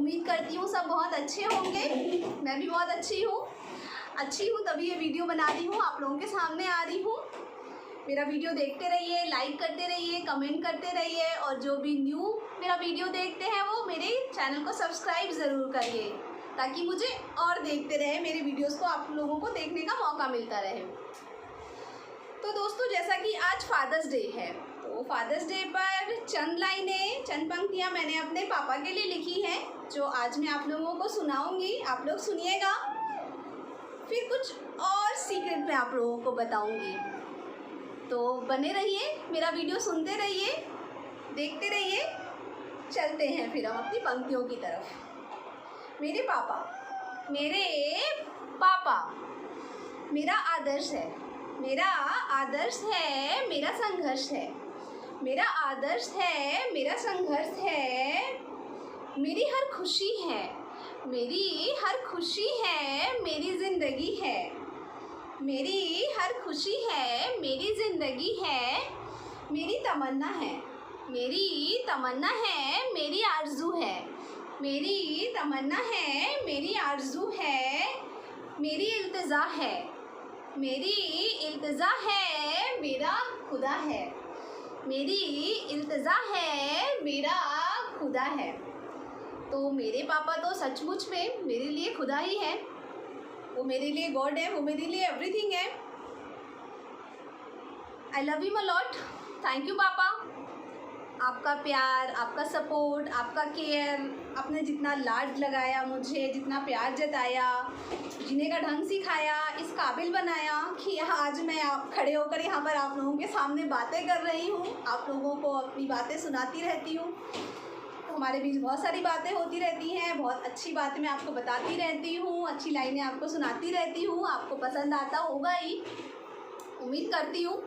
उम्मीद करती हूँ सब बहुत अच्छे होंगे। मैं भी बहुत अच्छी हूँ तभी ये वीडियो बना रही हूँ, आप लोगों के सामने आ रही हूँ। मेरा वीडियो देखते रहिए, लाइक करते रहिए, कमेंट करते रहिए, और जो भी न्यू मेरा वीडियो देखते हैं वो मेरे चैनल को सब्सक्राइब ज़रूर करिए, ताकि मुझे और देखते रहे, मेरे वीडियोस को आप लोगों को देखने का मौका मिलता रहे। तो दोस्तों, जैसा कि आज फादर्स डे है, तो फादर्स डे पर चंद लाइनें, चंद पंक्तियाँ मैंने अपने पापा के लिए लिखी हैं, जो आज मैं आप लोगों को सुनाऊंगी। आप लोग सुनिएगा, फिर कुछ और सीक्रेट मैं आप लोगों को बताऊंगी। तो बने रहिए, मेरा वीडियो सुनते रहिए, देखते रहिए। चलते हैं फिर हम अपनी पंक्तियों की तरफ। मेरे पापा मेरा आदर्श है, मेरा आदर्श है, मेरा संघर्ष है, मेरा आदर्श है, मेरा संघर्ष है, मेरी हर खुशी है, मेरी हर खुशी है, मेरी ज़िंदगी है, मेरी हर खुशी है, मेरी ज़िंदगी है, मेरी तमन्ना है, मेरी तमन्ना है, मेरी आरज़ू है, मेरी तमन्ना है, मेरी आरज़ू है, मेरी इल्तिज़ा है, मेरी इल्तिज़ा है, मेरा खुदा है, मेरी इल्तिज़ा है, मेरा खुदा है। तो मेरे पापा तो सचमुच में मेरे लिए खुदा ही है, वो मेरे लिए गॉड है, वो मेरे लिए एवरीथिंग है। आई love you a lot. Thank you पापा, आपका प्यार, आपका सपोर्ट, आपका केयर, आपने जितना लाड लगाया मुझे, जितना प्यार जताया, जीने का ढंग सिखाया, इस काबिल बनाया कि आज मैं आप खड़े होकर यहाँ पर आप लोगों के सामने बातें कर रही हूँ, आप लोगों को अपनी बातें सुनाती रहती हूँ। तो हमारे बीच बहुत सारी बातें होती रहती हैं, बहुत अच्छी बातें मैं आपको बताती रहती हूँ, अच्छी लाइनें आपको सुनाती रहती हूँ, आपको पसंद आता होगा ही, उम्मीद करती हूँ।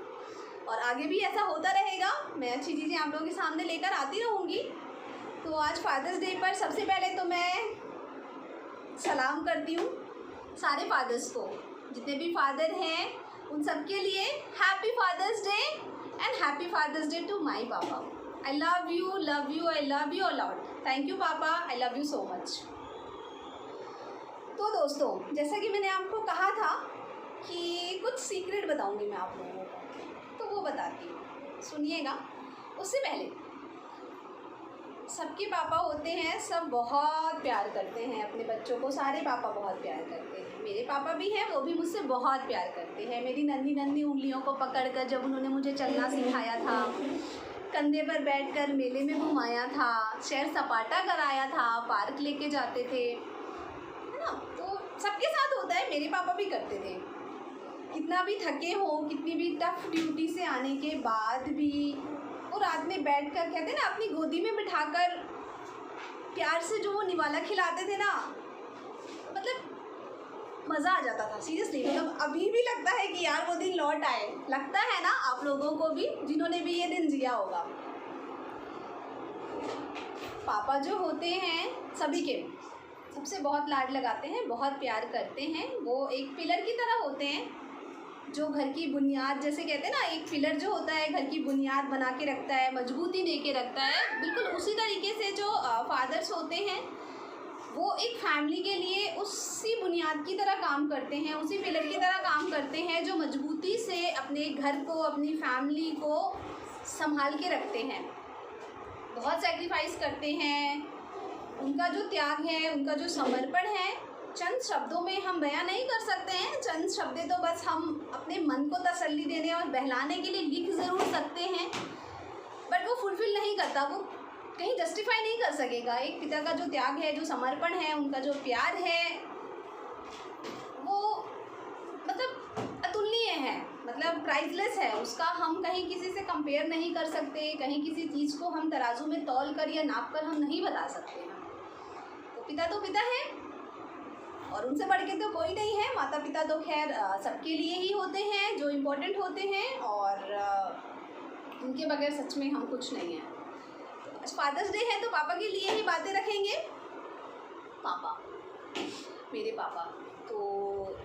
और आगे भी ऐसा होता रहेगा, मैं अच्छी चीज़ें आप लोगों के सामने लेकर आती रहूँगी। तो आज फादर्स डे पर सबसे पहले तो मैं सलाम करती हूँ सारे फादर्स को, जितने भी फादर हैं उन सब के लिए happy fathers Day and happy fathers day to my papa. I love you I love you a lot. Thank you papa, I love you so much. तो दोस्तों, जैसा कि मैंने आपको कहा था कि कुछ सीक्रेट बताऊँगी मैं आप लोगों को, तो वो बताती हूँ, सुनिएगा। उससे पहले, सबके पापा होते हैं, सब बहुत प्यार करते हैं अपने बच्चों को, सारे पापा बहुत प्यार करते हैं। मेरे पापा भी हैं, वो भी मुझसे बहुत प्यार करते हैं। मेरी नन्ही नन्ही उंगलियों को पकड़कर जब उन्होंने मुझे चलना सिखाया था, कंधे पर बैठकर मेले में घुमाया था, सैर सपाटा कराया था, पार्क लेके जाते थे, है ना। तो सबके साथ होता है, मेरे पापा भी करते थे। कितना भी थके हो, कितनी भी टफ ड्यूटी से आने के बाद भी वो रात में बैठकर, कहते हैं ना, अपनी गोदी में बिठाकर प्यार से जो वो निवाला खिलाते थे ना, मतलब मज़ा आ जाता था सीरियसली। मतलब अभी भी लगता है कि यार वो दिन लौट आए, लगता है ना आप लोगों को भी, जिन्होंने भी ये दिन जिया होगा। पापा जो होते हैं सभी के सबसे बहुत लाड लगाते हैं, बहुत प्यार करते हैं। वो एक पिलर की तरह होते हैं, जो घर की बुनियाद, जैसे कहते हैं ना, एक पिलर जो होता है घर की बुनियाद बना के रखता है, मजबूती दे के रखता है, बिल्कुल उसी तरीके से जो फादर्स होते हैं वो एक फैमिली के लिए उसी बुनियाद की तरह काम करते हैं, उसी पिलर की तरह काम करते हैं, जो मजबूती से अपने घर को, अपनी फैमिली को संभाल के रखते हैं। बहुत सैक्रिफाइस करते हैं। उनका जो त्याग है, उनका जो समर्पण है, चंद शब्दों में हम बयां नहीं कर सकते हैं। चंद शब्द तो बस हम अपने मन को तसल्ली देने और बहलाने के लिए लिख ज़रूर सकते हैं, बट वो फुलफ़िल नहीं करता, वो कहीं जस्टिफाई नहीं कर सकेगा। एक पिता का जो त्याग है, जो समर्पण है, उनका जो प्यार है, वो मतलब अतुलनीय है, मतलब प्राइसलेस है। उसका हम कहीं किसी से कंपेयर नहीं कर सकते, कहीं किसी चीज़ को हम तराजू में तौल कर या नाप कर हम नहीं बता सकते हैं। तो पिता है, और उनसे बढ़ के तो कोई नहीं है। माता पिता तो खैर सबके लिए ही होते हैं, जो इम्पोर्टेंट होते हैं, और उनके बगैर सच में हम कुछ नहीं हैं। आज फादर्स डे है तो पापा के लिए ही बातें रखेंगे। पापा, मेरे पापा, तो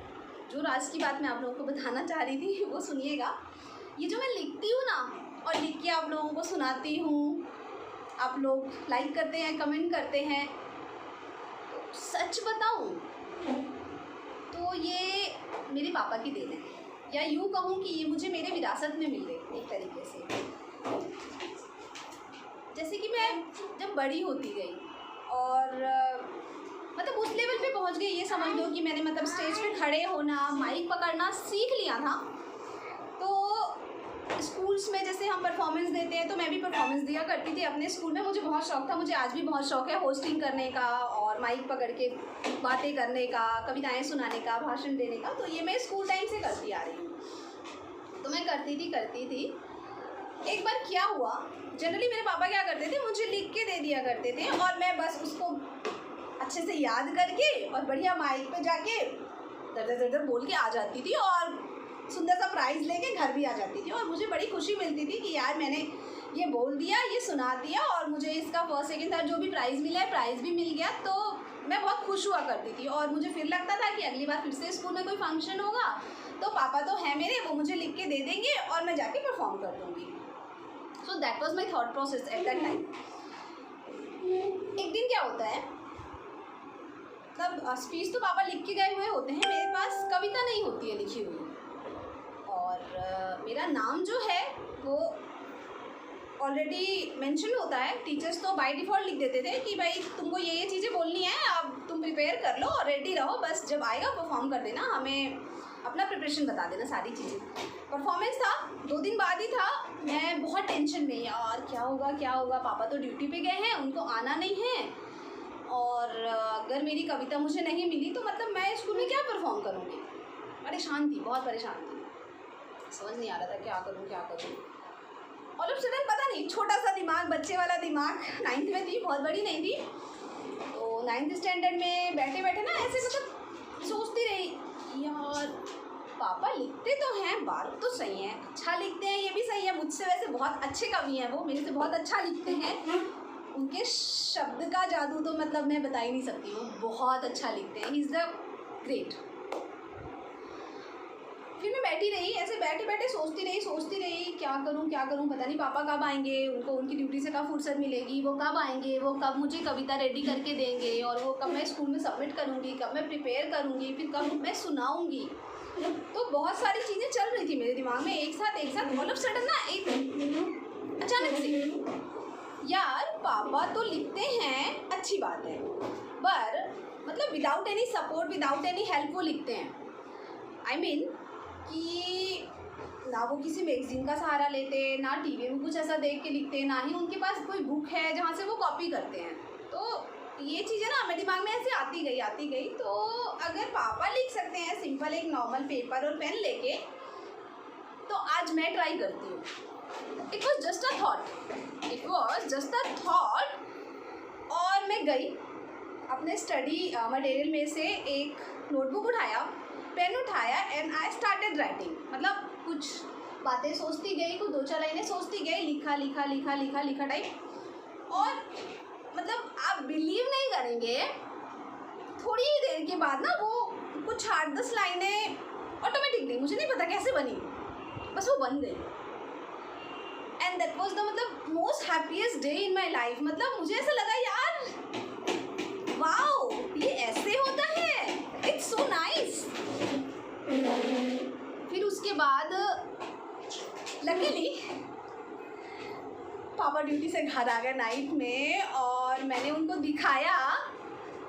जो राज की बात मैं आप लोगों को बताना चाह रही थी वो सुनिएगा। ये जो मैं लिखती हूँ ना, और लिख के आप लोगों को सुनाती हूँ, आप लोग लाइक करते हैं, कमेंट करते हैं, सच बताऊं तो ये मेरे पापा की देन है, या यूँ कहूँ कि ये मुझे मेरे विरासत में मिल गई एक तरीके से। जैसे कि मैं जब बड़ी होती गई और मतलब उस लेवल पे पहुंच गई, ये समझ लो कि मैंने मतलब स्टेज पे खड़े होना, माइक पकड़ना सीख लिया था। तो स्कूल्स में जैसे हम परफॉर्मेंस देते हैं तो मैं भी परफॉर्मेंस दिया करती थी अपने स्कूल में। मुझे बहुत शौक था, मुझे आज भी बहुत शौक है होस्टिंग करने का और माइक पकड़ के बातें करने का, कविताएं सुनाने का, भाषण देने का। तो ये मैं स्कूल टाइम से करती आ रही हूँ, तो मैं करती थी। एक बार क्या हुआ, जनरली मेरे पापा क्या करते थे, मुझे लिख के दे दिया करते थे और मैं बस उसको अच्छे से याद करके और बढ़िया माइक पे जाके दर बोल के आ जाती थी और सुंदर सा प्राइज़ लेके घर भी आ जाती थी। और मुझे बड़ी खुशी मिलती थी कि यार मैंने ये बोल दिया, ये सुना दिया और मुझे इसका फर्स्ट सेकंड थर्ड जो भी प्राइज़ मिला है, प्राइज़ भी मिल गया। तो मैं बहुत खुश हुआ करती थी और मुझे फिर लगता था कि अगली बार फिर से स्कूल में कोई फंक्शन होगा तो पापा तो हैं मेरे, वो मुझे लिख के दे देंगे और मैं जाके परफॉर्म कर दूँगी। So that was my thought process at that time. एक दिन क्या होता है, तब स्पीच तो पापा लिख के गए हुए होते हैं, मेरे पास कविता नहीं होती है लिखी हुई और मेरा नाम जो है वो ऑलरेडी मेंशन होता है। टीचर्स तो बाय डिफ़ॉल्ट लिख देते थे कि भाई तुमको ये चीज़ें बोलनी है, अब तुम प्रिपेयर कर लो और रेडी रहो, बस जब आएगा परफॉर्म कर देना, हमें अपना प्रिपरेशन बता देना सारी चीज़ें। परफॉर्मेंस था 2 दिन बाद ही था। मैं बहुत टेंशन में, यार क्या होगा, पापा तो ड्यूटी पे गए हैं, उनको आना नहीं है और अगर मेरी कविता मुझे नहीं मिली तो मतलब मैं स्कूल में क्या परफॉर्म करूँगी। परेशान थी, बहुत परेशान थी, समझ नहीं आ रहा था क्या करूँ। ऑल ऑफ सडन पता नहीं, छोटा सा दिमाग, बच्चे वाला दिमाग, 9th में थी, बहुत बड़ी नहीं थी। तो 9th स्टैंडर्ड में बैठे ना ऐसे मतलब सोचती रही, यार पापा लिखते तो हैं, बात तो सही है, अच्छा लिखते हैं, ये भी सही है, मुझसे वैसे बहुत अच्छे कवि हैं वो, मेरे से बहुत अच्छा लिखते हैं। उनके शब्द का जादू तो मतलब मैं बता ही नहीं सकती, वो बहुत अच्छा लिखते हैं, ही इज़ द ग्रेट। फिर मैं बैठी रही, ऐसे बैठे सोचती रही क्या करूं, पता नहीं पापा कब आएंगे, उनको उनकी ड्यूटी से कब फुर्सत मिलेगी, वो कब आएंगे, वो कब मुझे कविता रेडी करके देंगे और वो कब मैं स्कूल में सबमिट करूंगी, कब मैं प्रिपेयर करूंगी, फिर कब मैं सुनाऊंगी। तो बहुत सारी चीज़ें चल रही थी मेरे दिमाग में एक साथ। ऑल ऑफ सडन ना एक अचानक से, यार पापा तो लिखते हैं, अच्छी बात है, पर मतलब without any support, without any help वो लिखते हैं। आई मीन कि ना वो किसी मैगजीन का सहारा लेते, ना टीवी में कुछ ऐसा देख के लिखते, ना ही उनके पास कोई बुक है जहाँ से वो कॉपी करते हैं। तो ये चीज़ें ना मेरे दिमाग में ऐसे आती गई। तो अगर पापा लिख सकते हैं सिंपल एक नॉर्मल पेपर और पेन लेके, तो आज मैं ट्राई करती हूँ। It was just a thought और मैं गई अपने स्टडी मटेरियल में से एक नोटबुक उठाया, पेन उठाया एंड आई स्टार्टेड राइटिंग। मतलब कुछ बातें सोचती गई, कुछ 2-4 लाइनें सोचती गई, लिखा टाइप। और मतलब आप बिलीव नहीं करेंगे, थोड़ी ही देर के बाद ना वो कुछ 8-10 लाइनें ऑटोमेटिकली, मुझे नहीं पता कैसे बनी, बस वो बन गई। एंड दैट वॉज द मतलब most happiest day in my life. मतलब मुझे ऐसा लगा यार वाओ, ये ऐसे होता है, इट्स सो नाइस। फिर उसके बाद लकीली पापा ड्यूटी से घर आ गए नाइट में और मैंने उनको दिखाया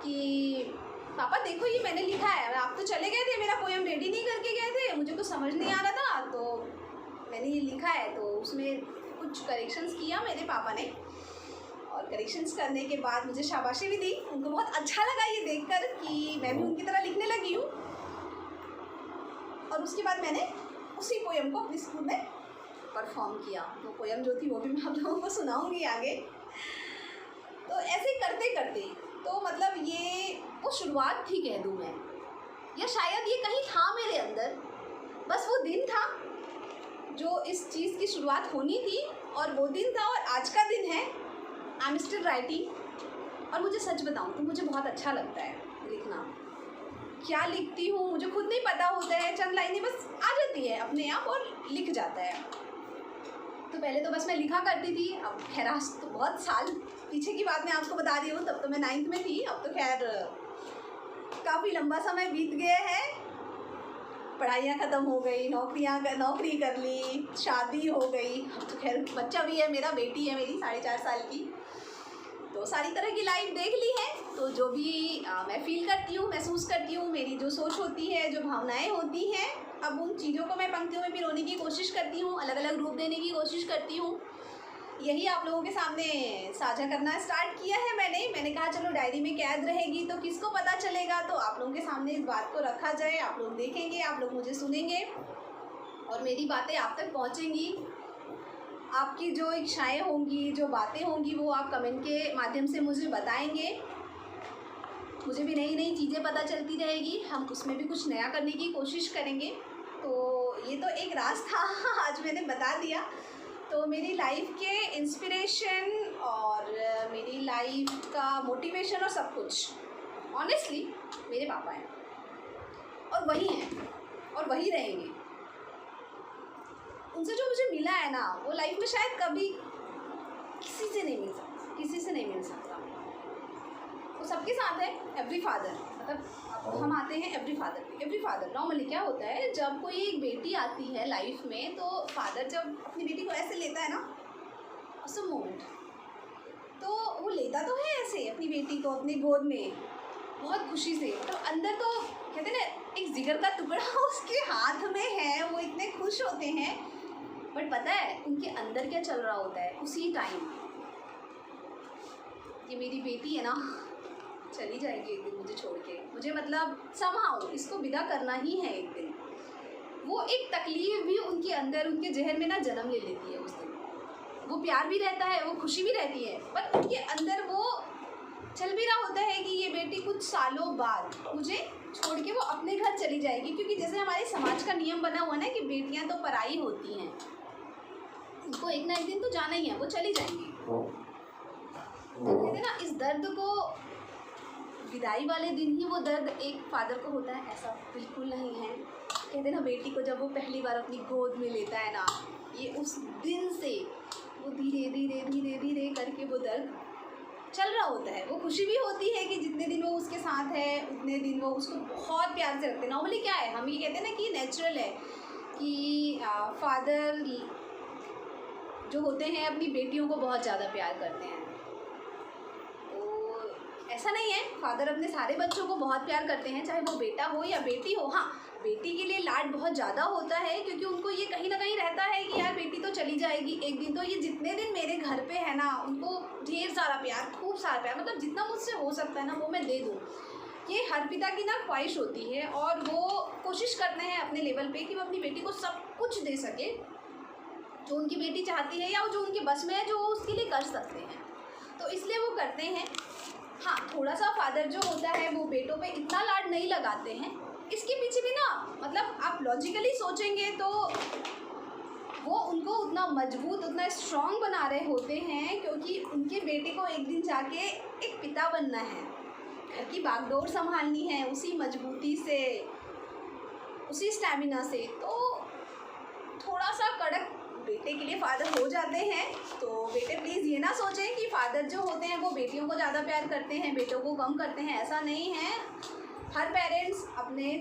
कि पापा देखो ये मैंने लिखा है, आप तो चले गए थे, मेरा पोएम रेडी नहीं करके गए थे, मुझे कुछ समझ नहीं आ रहा था, तो मैंने ये लिखा है। तो उसमें कुछ करेक्शंस किया मेरे पापा ने और करेक्शंस करने के बाद मुझे शाबाशी भी दी। उनको बहुत अच्छा लगा ये देखकर कि मैं भी उनकी तरह लिखने लगी हूँ। और उसके बाद मैंने उसी पोएम को अपने स्कूल में परफॉर्म किया। वो पोएम जो थी वो भी मैं आप लोगों को सुनाऊंगी आगे। तो ऐसे करते तो मतलब ये वो शुरुआत थी कह दूँ मैं, या शायद ये कहीं था मेरे अंदर, बस वो दिन था जो इस चीज़ की शुरुआत होनी थी और वो दिन था और आज का दिन है। I am still writing. और मुझे सच बताऊँ तो मुझे बहुत अच्छा लगता है लिखना। क्या लिखती हूँ मुझे खुद नहीं पता होता है, चंद लाइनें बस आ जाती है अपने आप और लिख जाता है। तो पहले तो बस मैं लिखा करती थी, अब खैर आज तो बहुत साल पीछे की बात मैं आपको बता रही हूँ, तब तो मैं 9th में थी, अब तो खैर काफ़ी लंबा समय बीत गया है, पढ़ाइयाँ ख़त्म हो गई, नौकरी कर ली, शादी हो गई, अब तो खैर बच्चा भी है मेरा, बेटी है मेरी 4.5 साल की, तो सारी तरह की लाइफ देख ली है। तो जो भी मैं फील करती हूँ, महसूस करती हूँ, मेरी जो सोच होती है, जो भावनाएं होती हैं, अब उन चीज़ों को मैं पंक्तियों में पिरोने की कोशिश करती हूँ, अलग अलग रूप देने की कोशिश करती हूँ। यही आप लोगों के सामने साझा करना स्टार्ट किया है मैंने कहा चलो डायरी में कैद रहेगी तो किसको पता चलेगा, तो आप लोगों के सामने इस बात को रखा जाए, आप लोग देखेंगे, आप लोग मुझे सुनेंगे और मेरी बातें आप तक पहुँचेंगी। आपकी जो इच्छाएं होंगी, जो बातें होंगी, वो आप कमेंट के माध्यम से मुझे बताएंगे। मुझे भी नई नई चीज़ें पता चलती रहेगी, हम उसमें भी कुछ नया करने की कोशिश करेंगे। तो ये तो एक राज था आज मैंने बता दिया। तो मेरी लाइफ के इंस्पिरेशन और मेरी लाइफ का मोटिवेशन और सब कुछ ऑनेस्टली मेरे पापा हैं और वही हैं और वही रहेंगे। उनसे जो मुझे मिला है ना, वो लाइफ में शायद कभी किसी से नहीं मिल सकता। वो सबके साथ है। एवरी फादर, मतलब हम आते हैं एवरी फादर नॉर्मली क्या होता है, जब कोई एक बेटी आती है लाइफ में, तो फादर जब अपनी बेटी को ऐसे लेता है ना, सम मोमेंट, तो वो लेता तो है ऐसे अपनी बेटी को अपनी गोद में बहुत खुशी से, तो अंदर तो कहते हैं ना एक जिगर का टुकड़ा उसके हाथ में है, वो इतने खुश होते हैं। बट पता है उनके अंदर क्या चल रहा होता है उसी टाइम, ये मेरी बेटी है ना, चली जाएगी एक दिन मुझे छोड़ के, मुझे मतलब समहाउ इसको विदा करना ही है एक दिन। वो एक तकलीफ भी उनके अंदर, उनके जहन में ना जन्म ले लेती है उस दिन। वो प्यार भी रहता है, वो खुशी भी रहती है, पर उनके अंदर वो चल भी रहा होता है कि ये बेटी कुछ सालों बाद मुझे छोड़ के वो अपने घर चली जाएगी। क्योंकि जैसे हमारे समाज का नियम बना हुआ ना कि बेटियां तो पराई होती हैं, उनको एक ना एक दिन तो जाना ही है, वो चली जाएंगी। तो कहते हैं ना इस दर्द को, विदाई वाले दिन ही वो दर्द एक फादर को होता है, ऐसा बिल्कुल नहीं है। कहते हैं ना बेटी को जब वो पहली बार अपनी गोद में लेता है ना, ये उस दिन से वो धीरे धीरे धीरे धीरे करके वो दर्द चल रहा होता है। वो खुशी भी होती है कि जितने दिन वो उसके साथ है उतने दिन वो उसको बहुत प्यार से रखते हैं। नॉर्मली क्या है, हम ये कहते हैं ना कि नेचुरल है कि फादर जो होते हैं अपनी बेटियों को बहुत ज़्यादा प्यार करते हैं। तो ऐसा नहीं है, फादर अपने सारे बच्चों को बहुत प्यार करते हैं, चाहे वो बेटा हो या बेटी हो। हाँ, बेटी के लिए लाड बहुत ज़्यादा होता है क्योंकि उनको ये कहीं ना कहीं रहता है कि यार बेटी तो चली जाएगी एक दिन, तो ये जितने दिन मेरे घर पे है ना, उनको ढेर सारा प्यार, खूब सारा प्यार, मतलब जितना मुझसे हो सकता है ना वो मैं दे दूँ। ये हर पिता की ना ख्वाहिश होती है और वो कोशिश करते हैं अपने लेवल पे कि वो अपनी बेटी को सब कुछ दे सके जो उनकी बेटी चाहती है या जो उनके बस में है, जो वो उसके लिए कर सकते हैं, तो इसलिए वो करते हैं। हाँ, थोड़ा सा फादर जो होता है वो बेटों पे इतना लाड नहीं लगाते हैं। इसके पीछे भी ना, मतलब आप लॉजिकली सोचेंगे तो वो उनको उतना मजबूत, उतना स्ट्रॉन्ग बना रहे होते हैं क्योंकि उनके बेटे को एक दिन जाके एक पिता बनना है, घर की बागडोर संभालनी है उसी मजबूती से, उसी स्टैमिना से। तो थोड़ा सा कड़क बेटे के लिए फादर हो जाते हैं। तो बेटे प्लीज़ ये ना सोचें कि फादर जो होते हैं वो बेटियों को ज़्यादा प्यार करते हैं, बेटों को कम करते हैं, ऐसा नहीं है। हर पेरेंट्स अपने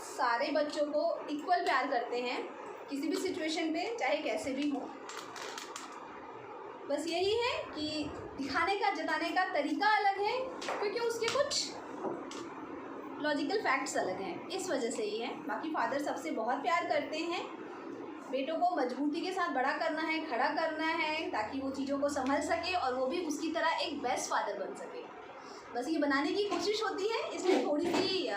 सारे बच्चों को इक्वल प्यार करते हैं किसी भी सिचुएशन पे, चाहे कैसे भी हो। बस यही है कि दिखाने का, जताने का तरीका अलग है क्योंकि उसके कुछ लॉजिकल फैक्ट्स अलग हैं, इस वजह से ही है। बाकी फादर सबसे बहुत प्यार करते हैं, बेटों को मजबूती के साथ बड़ा करना है, खड़ा करना है ताकि वो चीज़ों को संभल सके और वो भी उसकी तरह एक बेस्ट फादर बन सके। बस ये बनाने की कोशिश होती है। इसमें थोड़ी सी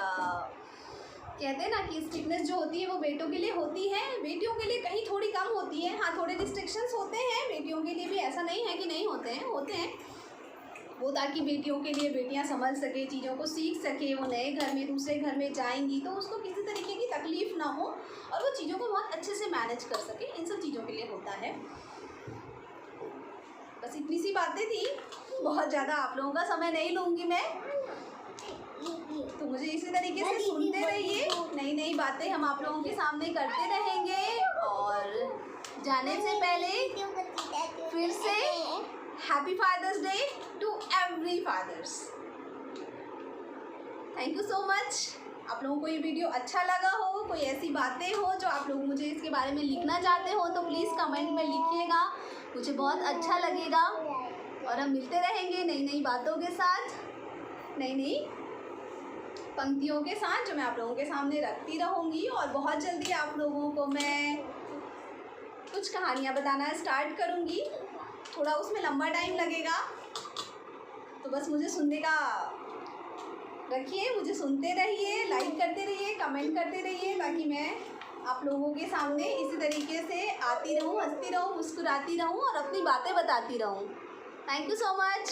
कहते हैं ना कि स्ट्रिक्टनेस जो होती है वो बेटों के लिए होती है, बेटियों के लिए कहीं थोड़ी कम होती है। हाँ, थोड़े रिस्ट्रिक्शंस होते हैं बेटियों के लिए भी, ऐसा नहीं है कि नहीं होते हैं, होते हैं वो, ताकि बेटियों के लिए बेटियां संभल सके, चीज़ों को सीख सके। वो नए घर में, दूसरे घर में जाएंगी तो उसको किसी तरीके की तकलीफ़ ना हो और वो चीज़ों को बहुत अच्छे से मैनेज कर सके, इन सब चीज़ों के लिए होता है। बस इतनी सी बातें थी, बहुत ज़्यादा आप लोगों का समय नहीं लूँगी मैं, तो मुझे इसी तरीके से सुनते रहिए। नई नई बातें हम आप लोगों के सामने करते रहेंगे। और जाने से पहले फिर से happy fathers day to every fathers. Thank you so much. आप लोगों को ये वीडियो अच्छा लगा हो, कोई ऐसी बातें हो जो आप लोग मुझे इसके बारे में लिखना चाहते हो तो प्लीज़ कमेंट में लिखिएगा, मुझे बहुत अच्छा लगेगा। और हम मिलते रहेंगे नई नई बातों के साथ, नई नई पंक्तियों के साथ जो मैं आप लोगों के सामने रखती रहूँगी। और बहुत जल्दी आप लोगों को मैं कुछ कहानियाँ बताना स्टार्ट करूँगी। थोड़ा उसमें लंबा टाइम लगेगा, तो बस मुझे सुनने का रखिए, मुझे सुनते रहिए, लाइक करते रहिए, कमेंट करते रहिए, ताकि मैं आप लोगों के सामने इसी तरीके से आती रहूँ, हंसती रहूँ, मुस्कुराती रहूँ और अपनी बातें बताती रहूँ। Thank you so much.